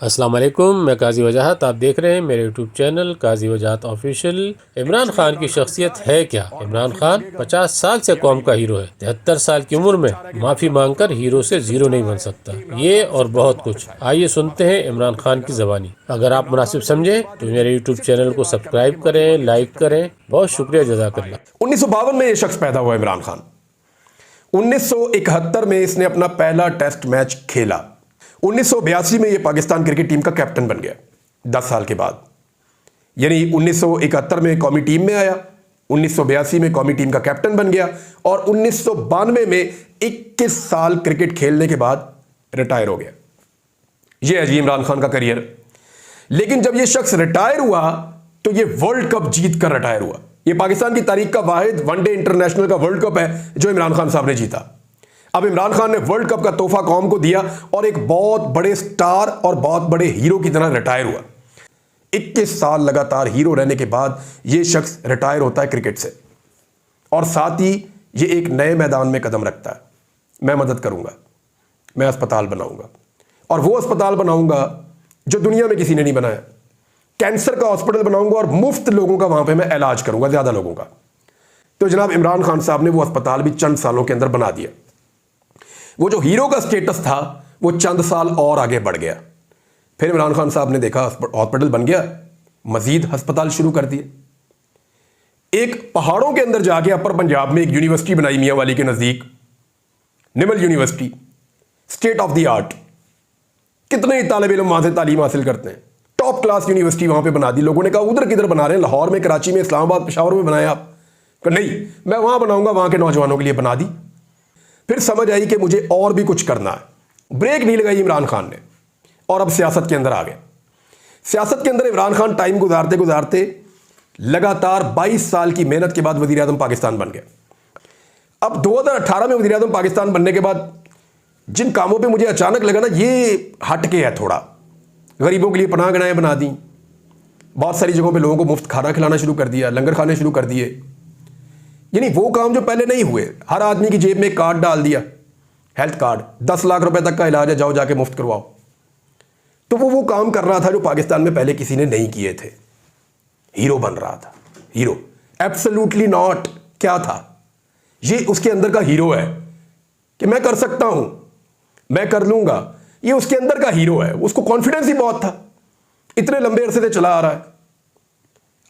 अस्सलाम वालेकुम, मैं काजी वजाहत। आप देख रहे हैं मेरे यूट्यूब चैनल काजी वजाहत ऑफिशियल। इमरान खान की शख्सियत है क्या? इमरान खान 50 साल से कौम का हीरो है। 73 साल की उम्र में माफी मांगकर हीरो से जीरो नहीं बन सकता। ये और बहुत कुछ, आइए सुनते हैं इमरान खान की जबानी। अगर आप मुनासिब समझे तो मेरे यूट्यूब चैनल को सब्सक्राइब करें, लाइक करें। बहुत शुक्रिया, जज़ाकल्लाह। 1952 में ये शख्स पैदा हुआ इमरान खान। 1971 में इसने अपना पहला टेस्ट मैच खेला। 1982 में ये पाकिस्तान क्रिकेट टीम का कैप्टन बन गया 10 साल के बाद। यानी 1971 में कौमी टीम में आया, 1982 में कौमी टीम का कैप्टन बन गया और 1992 में 21 साल क्रिकेट खेलने के बाद रिटायर हो गया। यह है जी इमरान खान का करियर। लेकिन जब यह शख्स रिटायर हुआ तो यह वर्ल्ड कप जीत कर रिटायर हुआ। यह पाकिस्तान की तारीख का वाहिद वनडे इंटरनेशनल का वर्ल्ड कप है जो इमरान खान साहब ने जीता। अब इमरान खान ने वर्ल्ड कप का तोहफा कौम को दिया और एक बहुत बड़े स्टार और बहुत बड़े हीरो की तरह रिटायर हुआ। 21 साल लगातार हीरो रहने के बाद यह शख्स रिटायर होता है क्रिकेट से और साथ ही यह एक नए मैदान में कदम रखता है। मैं मदद करूंगा, मैं अस्पताल बनाऊंगा और वो अस्पताल बनाऊंगा जो दुनिया में किसी ने नहीं बनाया। कैंसर का हॉस्पिटल बनाऊंगा और मुफ्त लोगों का वहां पे मैं इलाज करूंगा, ज्यादा लोगों का। तो जनाब इमरान खान साहब ने वो अस्पताल भी चंद सालों के अंदर बना दिया। वो जो हीरो का स्टेटस था वो चंद साल और आगे बढ़ गया। फिर इमरान खान साहब ने देखा हॉस्पिटल बन गया, मजीद अस्पताल शुरू कर दिए। एक पहाड़ों के अंदर जाके अपर पंजाब में एक यूनिवर्सिटी बनाई मियां वाली के नजदीक, Nimal university, state of the art. कितने ही तालिब इल्म वहां से तालीम हासिल करते हैं। टॉप क्लास यूनिवर्सिटी वहां पे बना दी। लोगों ने कहा उधर किधर बना रहे हैं, लाहौर में, कराची में, इस्लामाबाद, पेशावर में बनाए आप? नहीं, मैं वहां बनाऊंगा, वहां के नौजवानों के लिए बना दी। फिर समझ आई कि मुझे और भी कुछ करना है। ब्रेक नहीं लगाई इमरान खान ने और अब सियासत के अंदर आ गए। सियासत के अंदर इमरान खान टाइम गुजारते गुजारते लगातार 22 साल की मेहनत के बाद वजीर आजम पाकिस्तान बन गए। अब 2018 में वजीर आजम पाकिस्तान बनने के बाद जिन कामों पे मुझे अचानक लगा ना ये हटके है थोड़ा, गरीबों के लिए पनाहगाहें बना दी, बहुत सारी जगहों पे लोगों को मुफ्त खाना खिलाना शुरू कर दिया, लंगर खाने शुरू कर दिए। यानी वो काम जो पहले नहीं हुए। हर आदमी की जेब में एक कार्ड डाल दिया, हेल्थ कार्ड, 10 लाख रुपए तक का इलाज है, जाओ जाके मुफ्त करवाओ। तो वो काम कर रहा था जो पाकिस्तान में पहले किसी ने नहीं किए थे। हीरो बन रहा था, हीरो। Absolutely not. क्या था ये? उसके अंदर का हीरो है कि मैं कर सकता हूं, मैं कर लूंगा। ये उसके अंदर का हीरो है। उसको कॉन्फिडेंस ही बहुत था, इतने लंबे अरसे से चला आ रहा है।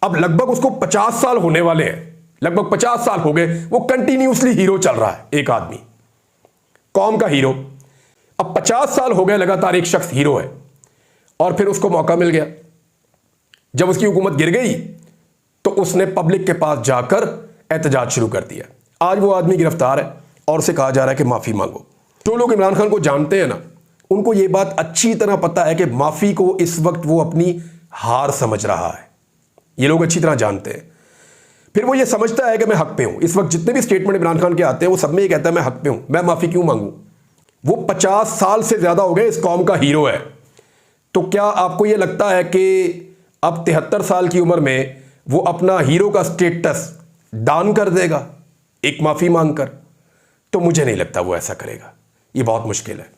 अब लगभग उसको 50 साल होने वाले हैं, लगभग 50 साल हो गए, वो कंटिन्यूसली हीरो चल रहा है। एक आदमी कौम का हीरो। अब 50 साल हो गए लगातार एक शख्स हीरो है और फिर उसको मौका मिल गया। जब उसकी हुकूमत गिर गई तो उसने पब्लिक के पास जाकर एहतजाज शुरू कर दिया। आज वो आदमी गिरफ्तार है और उसे कहा जा रहा है कि माफी मांगो। जो लोग इमरान खान को जानते हैं ना, उनको यह बात अच्छी तरह पता है कि माफी को इस वक्त वो अपनी हार समझ रहा है। ये लोग अच्छी तरह जानते हैं। फिर वो ये समझता है कि मैं हक पे हूं। इस वक्त जितने भी स्टेटमेंट इमरान खान के आते हैं वो सब में ये कहता है मैं हक पे हूं, मैं माफी क्यों मांगू। वो 50 साल से ज्यादा हो गए इस कौम का हीरो है। तो क्या आपको ये लगता है कि अब 73 साल की उम्र में वो अपना हीरो का स्टेटस दान कर देगा एक माफी मांगकर? तो मुझे नहीं लगता वो ऐसा करेगा। ये बहुत मुश्किल है।